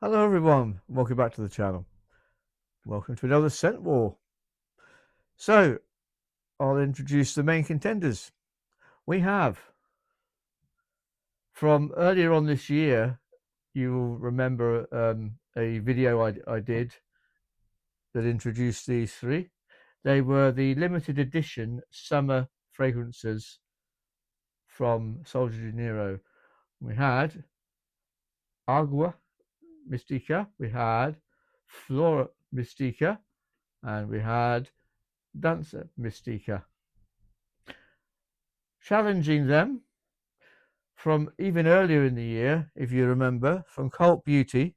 Hello everyone, welcome back to the channel. Welcome to another scent war. So, I'll introduce the main contenders. We have, from earlier on this year, you will remember a video I did that introduced these three. They were the limited edition summer fragrances from Sol de Janeiro. We had Agua Mystica, we had Flora Mystica, and we had Danza Mystica. Challenging them from even earlier in the year, if you remember, from Cult Beauty,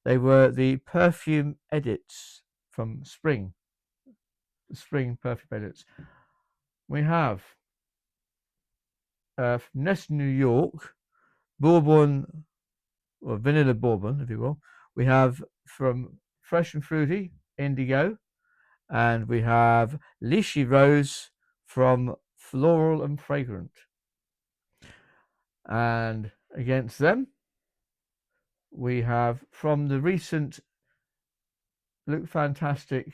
they were the perfume edits from Spring. The Spring perfume edits. We have from Nest New York, Bourbon, or Vanilla Bourbon, if you will. We have from Fresh and Fruity, Indigo, and we have Lychee Rose from Floral and Fragrant. And against them, we have from the recent Look Fantastic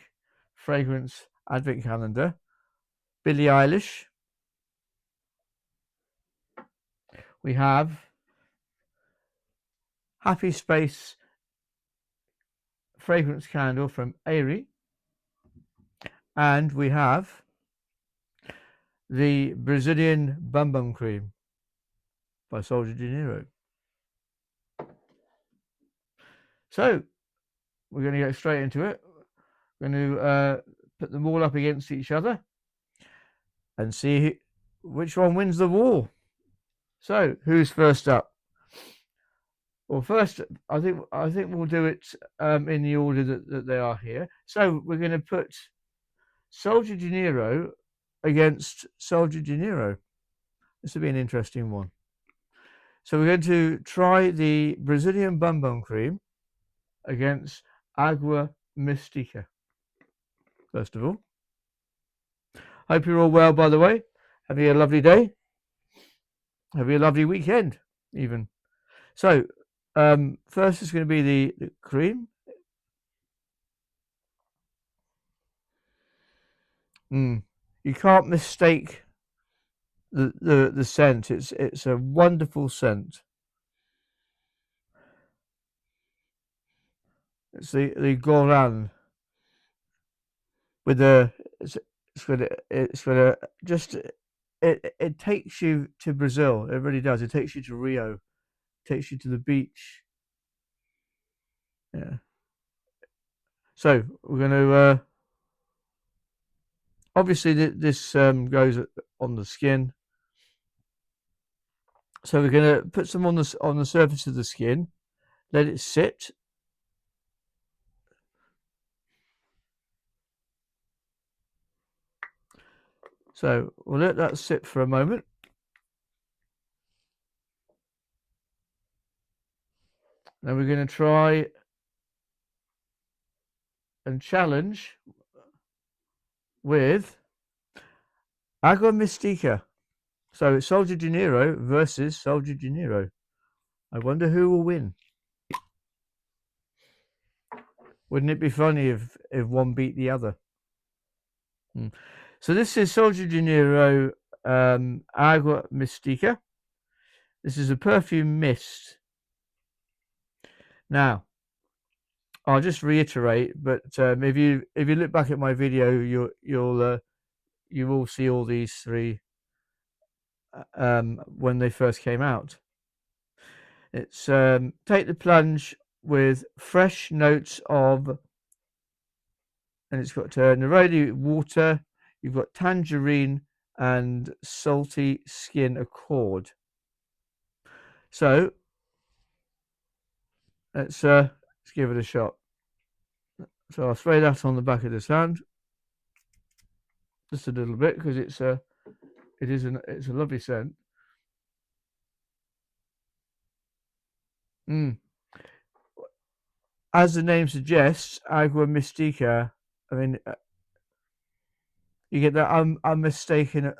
fragrance advent calendar, Billie Eilish. We have Happy Space fragrance candle from Airy. And we have the Brazilian Bum Bum Cream by Sol de Janeiro. So, we're going to get straight into it. We're going to put them all up against each other and see which one wins the war. So, who's first up? Well, first, I think we'll do it in the order that they are here. So, we're going to put Sol de Janeiro against Sol de Janeiro. This will be an interesting one. So, we're going to try the Brazilian Bum Bum Cream against Agua Mystica. First of all, hope you're all well, by the way. Have you a lovely day? Have you a lovely weekend, even? So, first is going to be the cream. You can't mistake the scent. It's a wonderful scent. It's the Goran with the it takes you to Brazil. It really does. It takes you to Rio. It takes you to the beach. Yeah. So we're going to obviously this goes on the skin. So we're going to put some on the surface of the skin, let it sit. So we'll let that sit for a moment. Then we're going to try and challenge with Agua Mystica. So it's Sol de Janeiro versus Sol de Janeiro. I wonder who will win. Wouldn't it be funny if one beat the other? So this is Sol de Janeiro Agua Mystica. This is a perfume mist. Now, I'll just reiterate, but if you look back at my video, you will see all these three when they first came out. It's take the plunge with fresh notes of, and it's got neroli water. You've got tangerine and salty skin accord. So let's give it a shot. So I'll spray that on the back of this hand, just a little bit, because it's a lovely scent. As the name suggests, Agua Mystica. I mean, you get that unmistaken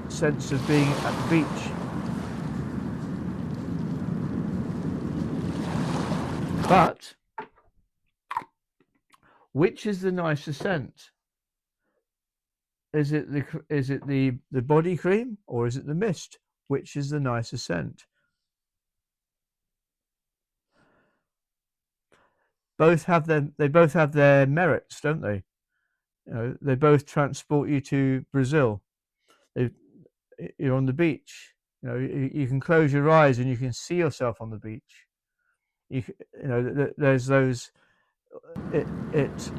sense of being at the beach. But which is the nicer scent? Is it the body cream or is it the mist? Which is the nicer scent? They both have their merits, don't they? You know, they both transport you to Brazil. They, you're on the beach. You know, you can close your eyes and you can see yourself on the beach. You know, there's those. It it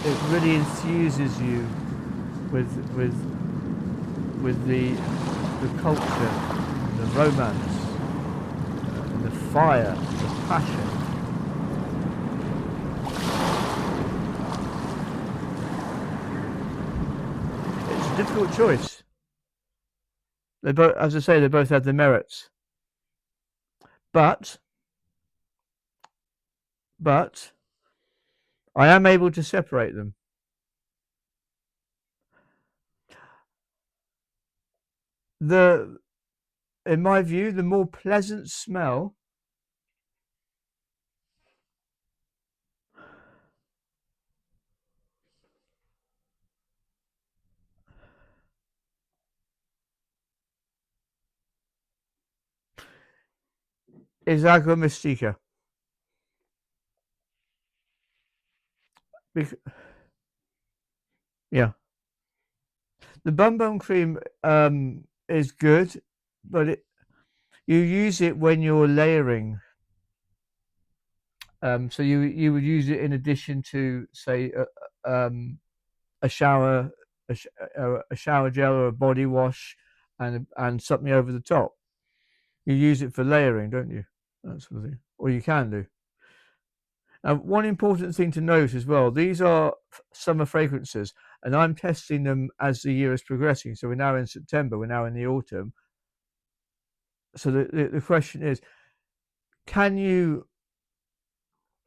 it really infuses you with with with the culture, the romance, and the fire, the passion. It's a difficult choice. They both, as I say, they both have their merits. But but I am able to separate them. The In my view, the more pleasant smell is Agua Mystica. Yeah, the Bum Bum Cream is good, but you use it when you're layering. So you would use it in addition to, say, a shower, a shower gel or a body wash, and something over the top. You use it for layering, don't you? That sort of thing, or you can do. Now, one important thing to note as well: these are summer fragrances, and I'm testing them as the year is progressing. So we're now in September. We're now in the autumn. So the question is, can you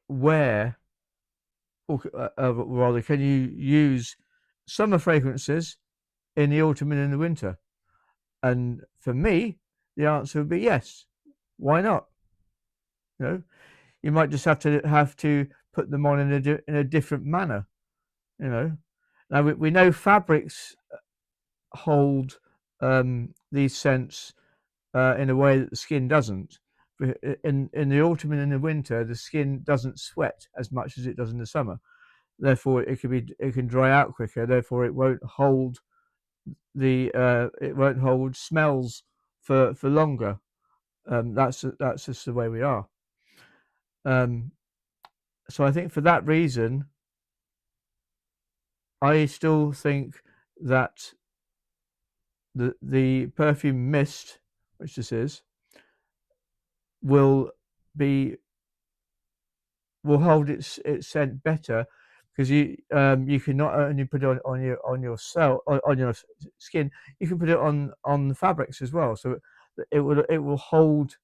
wear, or rather, can you use summer fragrances in the autumn and in the winter? And for me, the answer would be yes. Why not? You know, you might just have to put them on in a different manner. You know, now we know fabrics hold these scents in a way that the skin doesn't. In the autumn and in the winter, the skin doesn't sweat as much as it does in the summer. Therefore, it can dry out quicker. Therefore, it won't hold smells for longer. That's just the way we are. Um, so I think for that reason, I still think that the perfume mist, which this is, will be will hold its scent better because you can not only put it on your on your skin, you can put it on the fabrics as well. So it will hold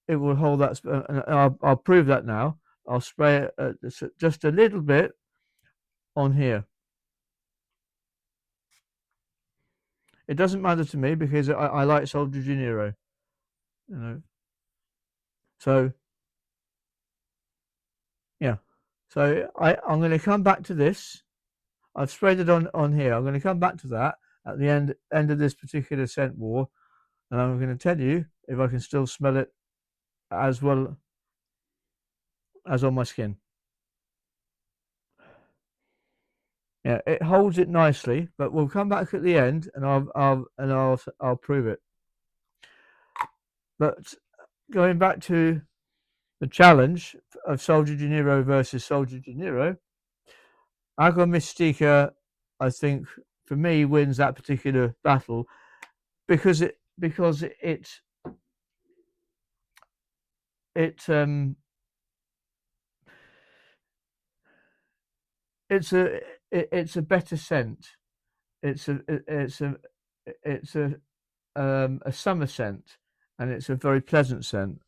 that. And I'll prove that now. I'll spray it just a little bit on here. It doesn't matter to me because I like Sol de Janeiro, you know. So yeah. So I'm going to come back to this. I've sprayed it on here. I'm going to come back to that at the end of this particular scent war, and I'm going to tell you if I can still smell it as well as on my skin. Yeah, it holds it nicely, but we'll come back at the end, and I'll prove it. But going back to the challenge of Soldier De Niro versus Soldier De Niro, Agua Mystica, I think, for me, wins that particular battle because it it's a it's a better scent. It's it's a summer scent, and it's a very pleasant scent.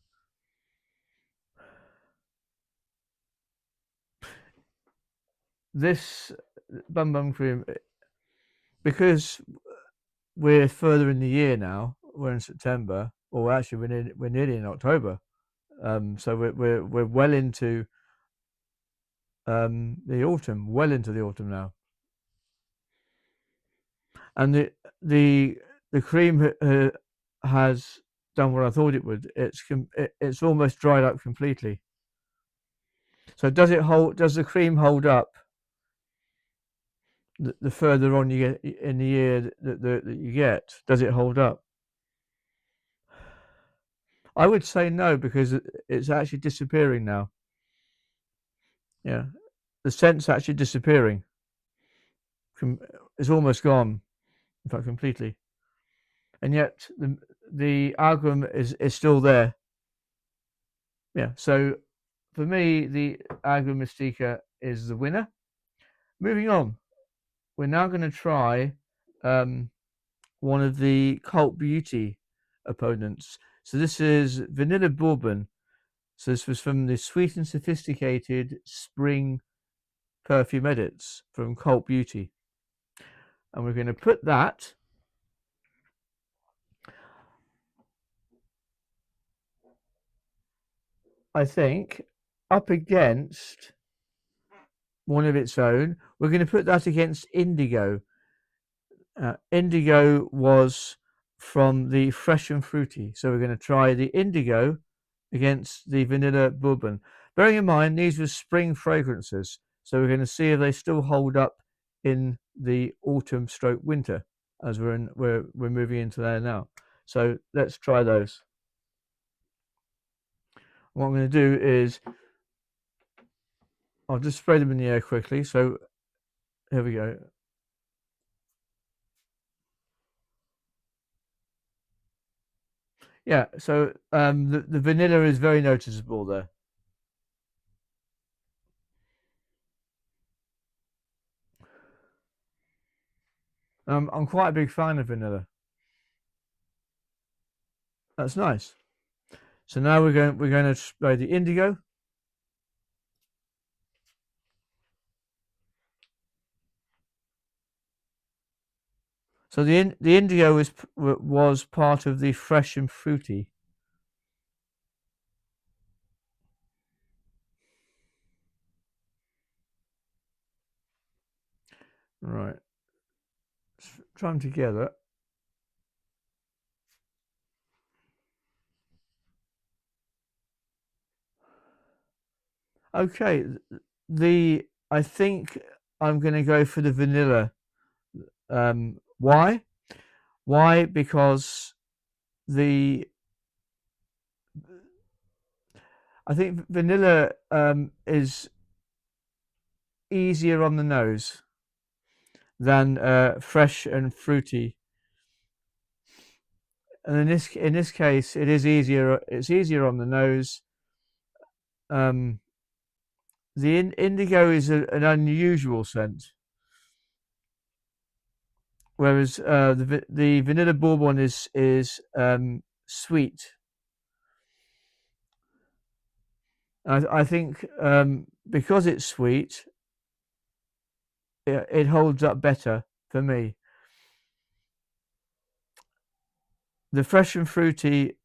This Bum Bum Cream, because we're further in the year now. We're in September, or actually we're nearly in October. So we're well into the autumn, well into the autumn now, and the the cream has done what I thought it would. It's almost dried up completely. So does it hold? Does the cream hold up the further on you get in the year that you get? Does it hold up? I would say no because it's actually disappearing now. Yeah, the scent's actually disappearing. It's almost gone, in fact, completely. And yet the algorithm is still there. Yeah. So for me, the Agua Mystica is the winner. Moving on, we're now going to try one of the Cult Beauty opponents. So this is Vanilla Bourbon. So this was from the Sweet and Sophisticated Spring Perfume Edits from Cult Beauty. And we're going to put that, I think, up against one of its own. We're going to put that against Indigo. Indigo was from the Fresh and Fruity. So we're going to try the Indigo against the Vanilla Bourbon. Bearing in mind, these were spring fragrances. So we're going to see if they still hold up in the autumn stroke winter as we're moving into there now. So let's try those. What I'm going to do is I'll just spray them in the air quickly. So here we go. Yeah, so the vanilla is very noticeable there. I'm quite a big fan of vanilla. That's nice. So now we're going to spray the indigo. So the indigo was part of the fresh and fruity. Right. Let's try them together. Okay. I think I'm going to go for the vanilla. Why? Why? Because the I think vanilla is easier on the nose than fresh and fruity. And in this case, it is easier. It's easier on the nose. Um, the indigo is an unusual scent, whereas the vanilla bourbon is sweet. I think because it's sweet, it holds up better for me. The fresh and fruity,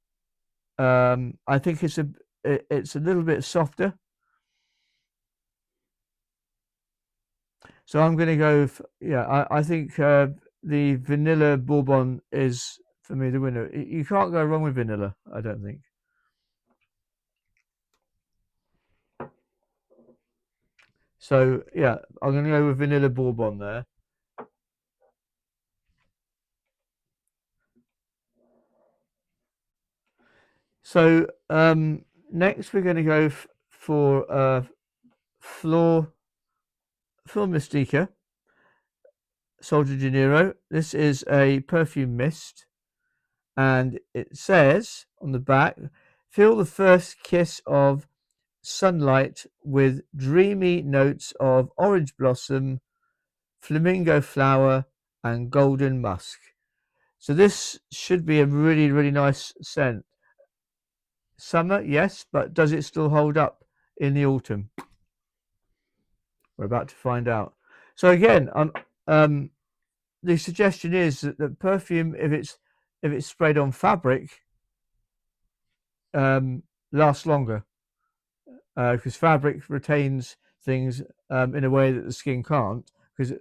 I think it's a little bit softer. So I'm going to go. Yeah, I think the vanilla bourbon is for me the winner. You can't go wrong with vanilla. I don't think. So yeah, I'm going to go with vanilla bourbon there. So next we're going to go for Flor Mystica Sol de Janeiro. This is a perfume mist, and it says on the back, "Feel the first kiss of sunlight with dreamy notes of orange blossom, flamingo flower, and golden musk." So this should be a really, really nice scent. Summer, yes, but does it still hold up in the autumn? We're about to find out. So again, the suggestion is that the perfume, if it's sprayed on fabric, lasts longer because fabric retains things in a way that the skin can't. Because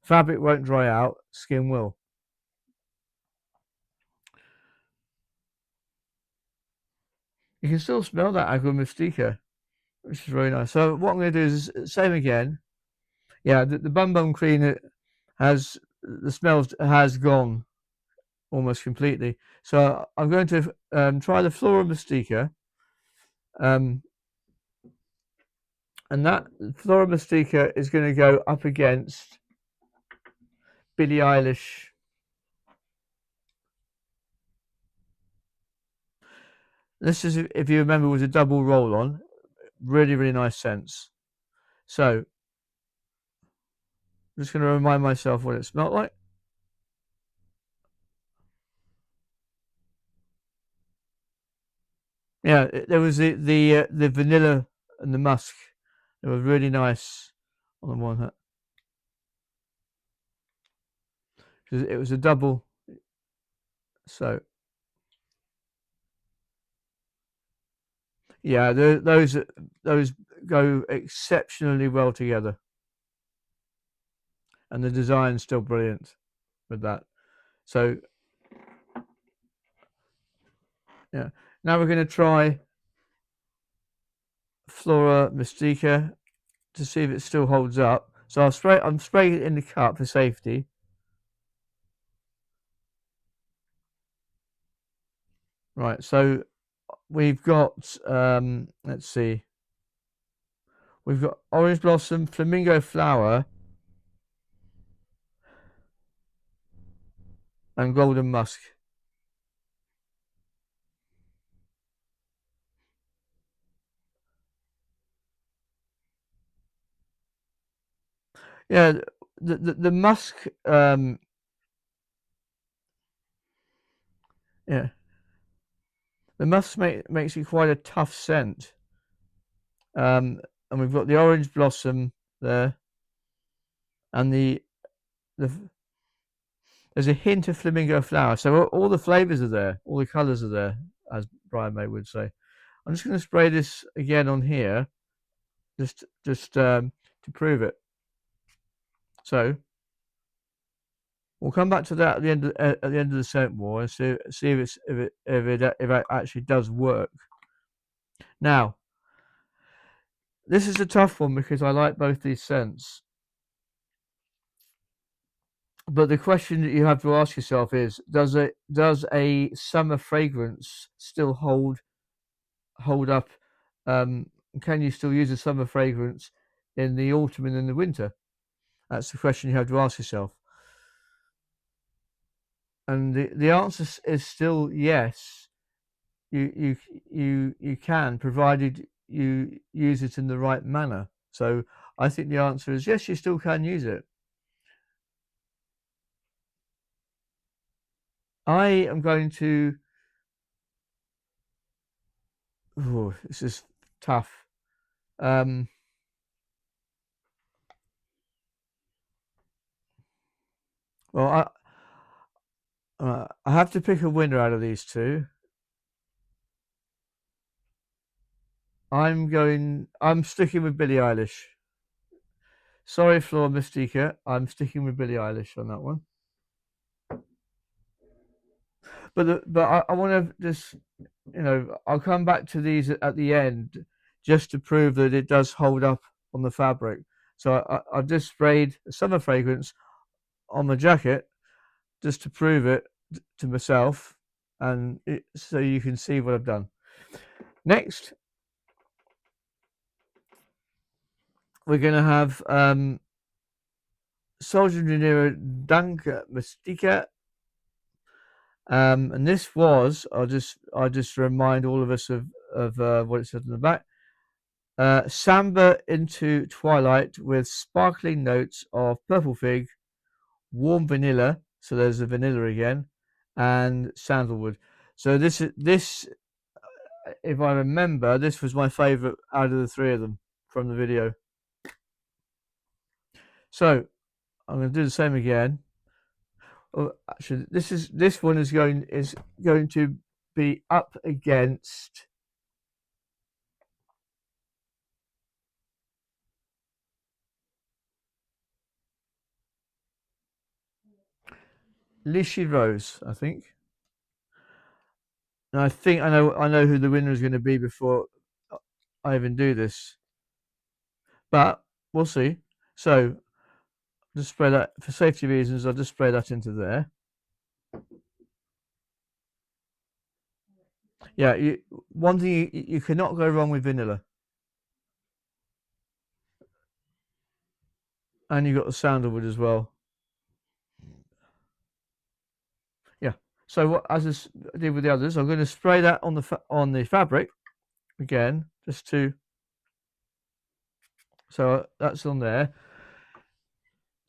fabric won't dry out, skin will. You can still smell that Agua Mystica, which is really nice. So what I'm going to do is same again. Yeah, the Bum Bum Cleaner has the smell has gone almost completely. So I'm going to try the Flora Mystica, and that Flora Mystica is going to go up against Billie Eilish. This is, if you remember, was a double roll on. Really, really nice scents. So I'm just going to remind myself what it smelled like. Yeah, there was the vanilla and the musk. It was really nice on the one hand. It was a double. So yeah, those go exceptionally well together, and the design's still brilliant with that. So yeah, now we're going to try Flora Mystica to see if it still holds up. So I'm spraying it in the cup for safety. Right, so we've got let's see, we've got orange blossom, flamingo flower, and golden musk. Yeah, the musk, yeah, the musk makes it quite a tough scent. And we've got the orange blossom there, and the there's a hint of flamingo flower. So all the flavors are there, all the colors are there, as Brian May would say. I'm just going to spray this again on here, just to prove it. So we'll come back to that at the end of the scent war and see if it actually does work. Now, this is a tough one because I like both these scents. But the question that you have to ask yourself is: does a summer fragrance still hold up? Can you still use a summer fragrance in the autumn and in the winter? That's the question you have to ask yourself. And the answer is still yes. You can, provided you use it in the right manner. So I think the answer is yes. You still can use it. I am going to. Oh, this is tough. Um, well, I have to pick a winner out of these two. I'm sticking with Billie Eilish. Sorry, Flora Mystica. I'm sticking with Billie Eilish on that one. But I want to just, I'll come back to these at the end just to prove that it does hold up on the fabric. So I've just sprayed a summer fragrance on the jacket just to prove it to myself, and so you can see what I've done. Next, we're going to have Soldier De Niro Danke Mystica. And this was, I'll just remind all of us of what it said in the back. Samba into Twilight with sparkling notes of purple fig, warm vanilla. So there's the vanilla again, and sandalwood. So this, if I remember, this was my favourite out of the three of them from the video. So I'm going to do the same again. Oh, actually, this one is going to be up against Lychee Rose, I think. And I think I know who the winner is going to be before I even do this, but we'll see. So just spray that for safety reasons. I'll just spray that into there. Yeah, one thing you cannot go wrong with vanilla, and you got the sandalwood as well. Yeah. So what as I did with the others, I'm going to spray that on the fabric again, just to so that's on there,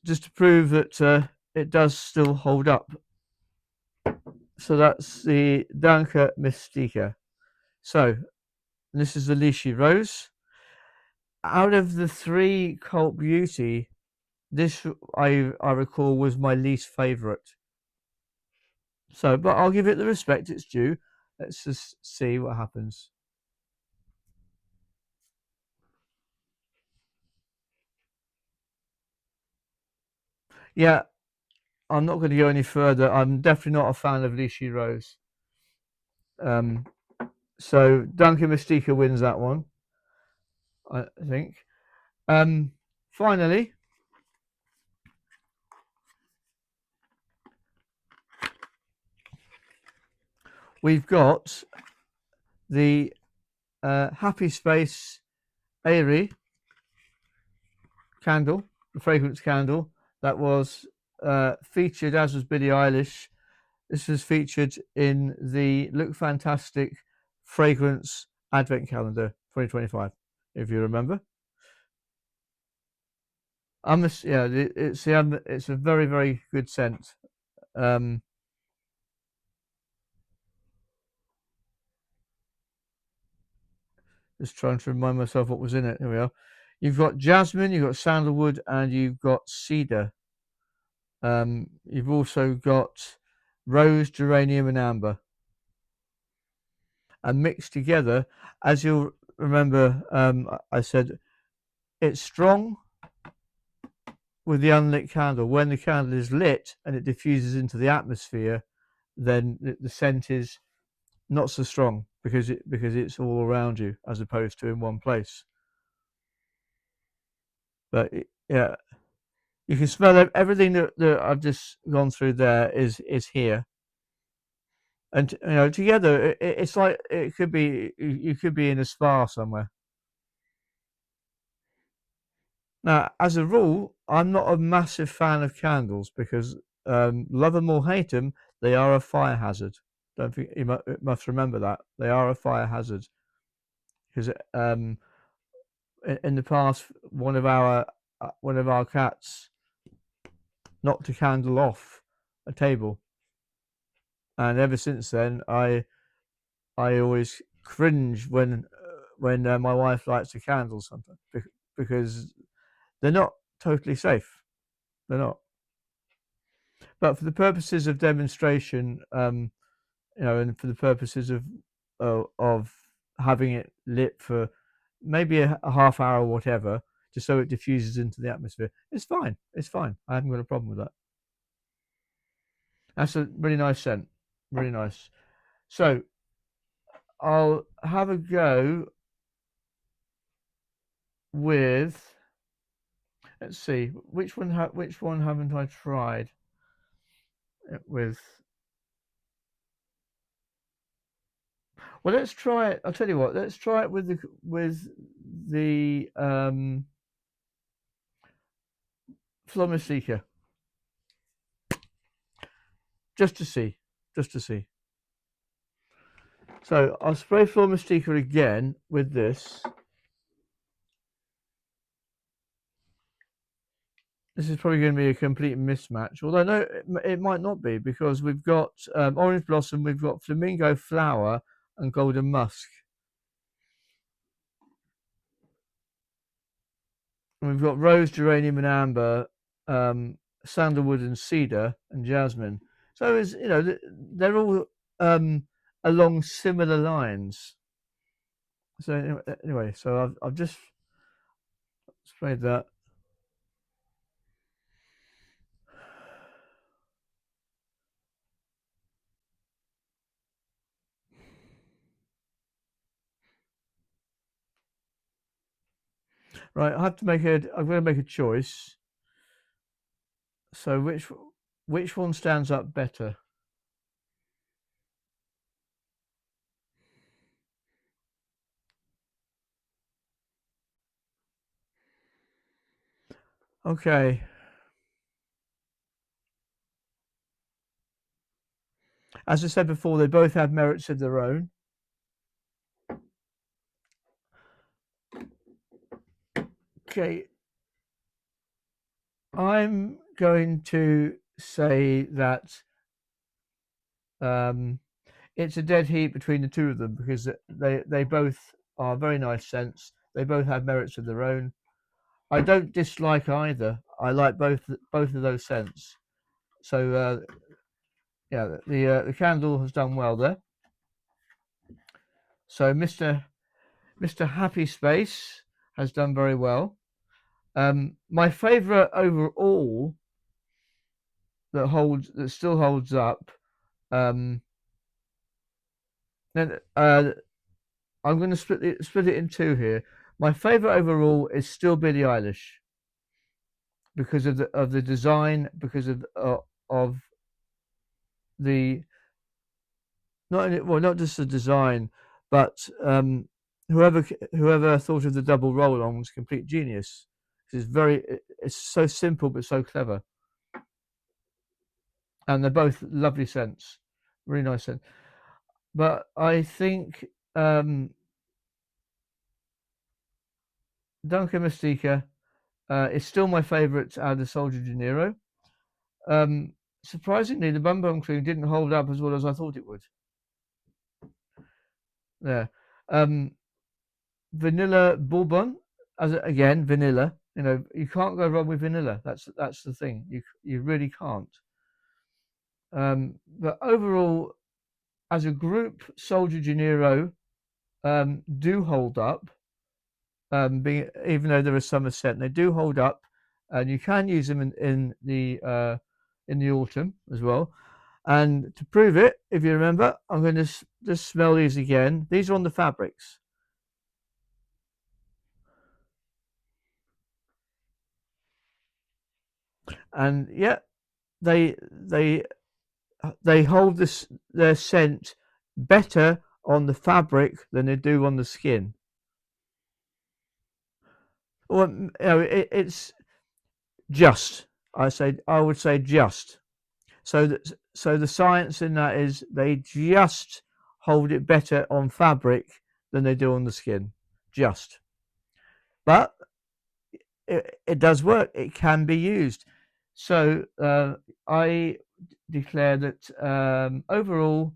just to prove that it does still hold up. So that's the Danka Mystica. So this is the Lychee Rose. Out of the three Cult Beauty, this I recall was my least favourite. So, but I'll give it the respect it's due. Let's just see what happens. Yeah, I'm not going to go any further. I'm definitely not a fan of Lychee Rose. Um, so Duncan Mystica wins that one, I think. Um, Finally, we've got the Happy Space Airy candle, the fragrance candle that was featured, as was Billie Eilish. This was featured in the Look Fantastic fragrance advent calendar 2025, if you remember. Yeah, it's a very very good scent. Um, just trying to remind myself what was in it. Here we are. You've got jasmine, you've got sandalwood, and you've got cedar. You've also got rose, geranium, and amber, and mixed together. As you'll remember, I said it's strong with the unlit candle. When the candle is lit and it diffuses into the atmosphere, then the scent is not so strong because it's all around you as opposed to in one place. But yeah, you can smell everything that I've just gone through. There is here, and together it's like it could be you could be in a spa somewhere. Now, as a rule, I'm not a massive fan of candles because love them or hate them, they are a fire hazard. Don't think you must remember that they are a fire hazard because in the past one of our cats knocked a candle off a table, and ever since then I always cringe when my wife lights a candle something because they're not totally safe. They're not. But for the purposes of demonstration, and for the purposes of having it lit for maybe a half hour or whatever, just so it diffuses into the atmosphere, it's fine. It's fine. I haven't got a problem with that. That's a really nice scent. Really nice. So I'll have a go with. Let's see which one haven't I tried it with. Well, let's try it. I'll tell you what. Let's try it with the Floma Seeker, just to see, just to see. So I'll spray Floma Seeker again with this. This is probably going to be a complete mismatch, although no, it might not be because we've got orange blossom, we've got flamingo flower, and golden musk, and we've got rose, geranium, and amber, sandalwood, and cedar, and jasmine. So it's they're all along similar lines. So anyway, so I've just sprayed that. Right, I have to make a. I'm going to make a choice. So which one stands up better? Okay. As I said before, they both have merits of their own. Okay, I'm going to say that um, it's a dead heat between the two of them because they both are very nice scents. They both have merits of their own. I don't dislike either. I like both of those scents. So yeah, the candle has done well there. So Mr. Happy Space has done very well. My favourite overall that still holds up. Um, then I'm going to split it in two here. My favourite overall is still Billie Eilish because of the design, because of the not just the design, but whoever thought of the double roll on was complete genius. It's so simple but so clever, and they're both lovely scents, really nice scent. But I think Duncan Mystica is still my favourite out of Soldier De Niro. Um, Surprisingly, the Bum Bum Cream didn't hold up as well as I thought it would. Yeah. Um, Vanilla Bourbon, again, vanilla. You know, you can't go wrong with vanilla. That's the thing. You really can't. But overall, as a group, Soldier De Niro do hold up. Even though they're a summer scent, they do hold up, and you can use them in the autumn as well. And to prove it, if you remember, I'm going to just smell these again. These are on the fabrics, and yeah, they they hold their scent better on the fabric than they do on the skin. Well, it's just. I would say just. So the science in that is they just hold it better on fabric than they do on the skin. Just. But it does work. It can be used. So I declare that overall,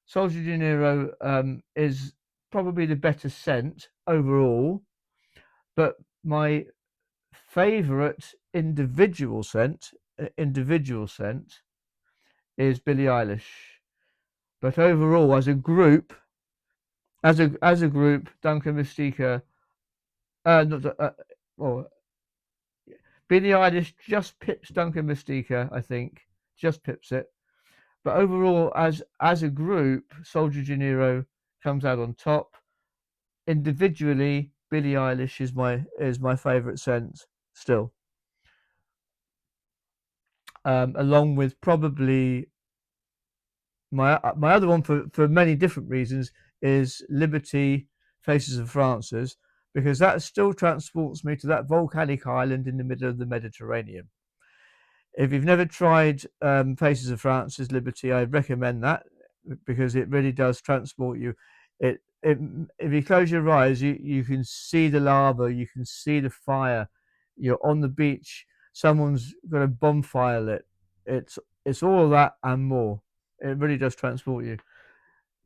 Soldier De Niro is probably the better scent overall, but my favourite individual scent is Billie Eilish. But overall, as a group, Duncan Mystica, not well, Billie Eilish just pips Duncan Mystica, I think, just pips it. But overall, as a group, Soldier De Niro comes out on top. Individually, Billie Eilish is my favourite scent still, along with probably my other one for many different reasons is Liberty Faces of Francis because that still transports me to that volcanic island in the middle of the Mediterranean. If you've never tried Faces of Francis Liberty, I recommend that because it really does transport you. It if you close your eyes, you can see the lava, you can see the fire. You're on the beach. Someone's got a bonfire lit. It's all of that and more. It really does transport you.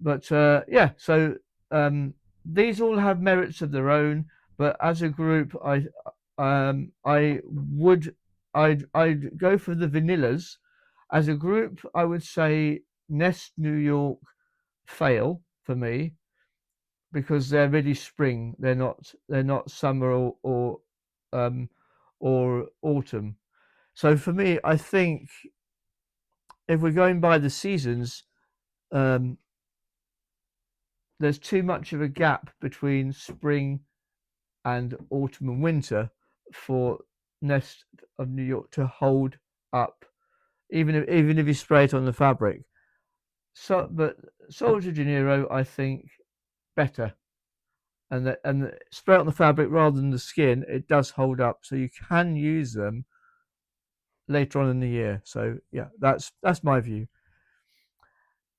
But yeah, so um, these all have merits of their own. But as a group, I would I'd go for the vanillas. As a group, I would say Nest New York fail for me because they're really spring. They're not summer um, or autumn. So for me, I think if we're going by the seasons, um, there's too much of a gap between spring and autumn and winter for Nest of New York to hold up, even if you spray it on the fabric. So, but Sol de Janeiro, I think, better, and spray it on the fabric rather than the skin. It does hold up, so you can use them later on in the year. So yeah, that's my view.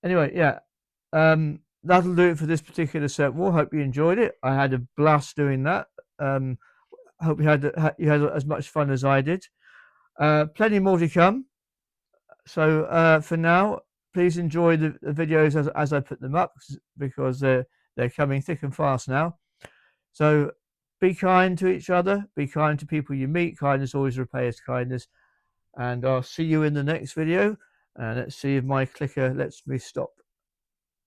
Anyway, yeah, that'll do it for this particular set wall. Hope you enjoyed it. I had a blast doing that. Hope you had as much fun as I did. Plenty more to come. So for now, please enjoy the videos as I put them up, because they're coming thick and fast now. So be kind to each other. Be kind to people you meet. Kindness always repays kindness. And I'll see you in the next video. And let's see if my clicker lets me stop.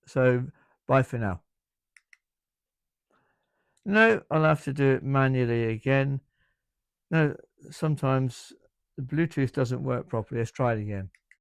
So bye for now. No, I'll have to do it manually again. No, sometimes the Bluetooth doesn't work properly. Let's try it again.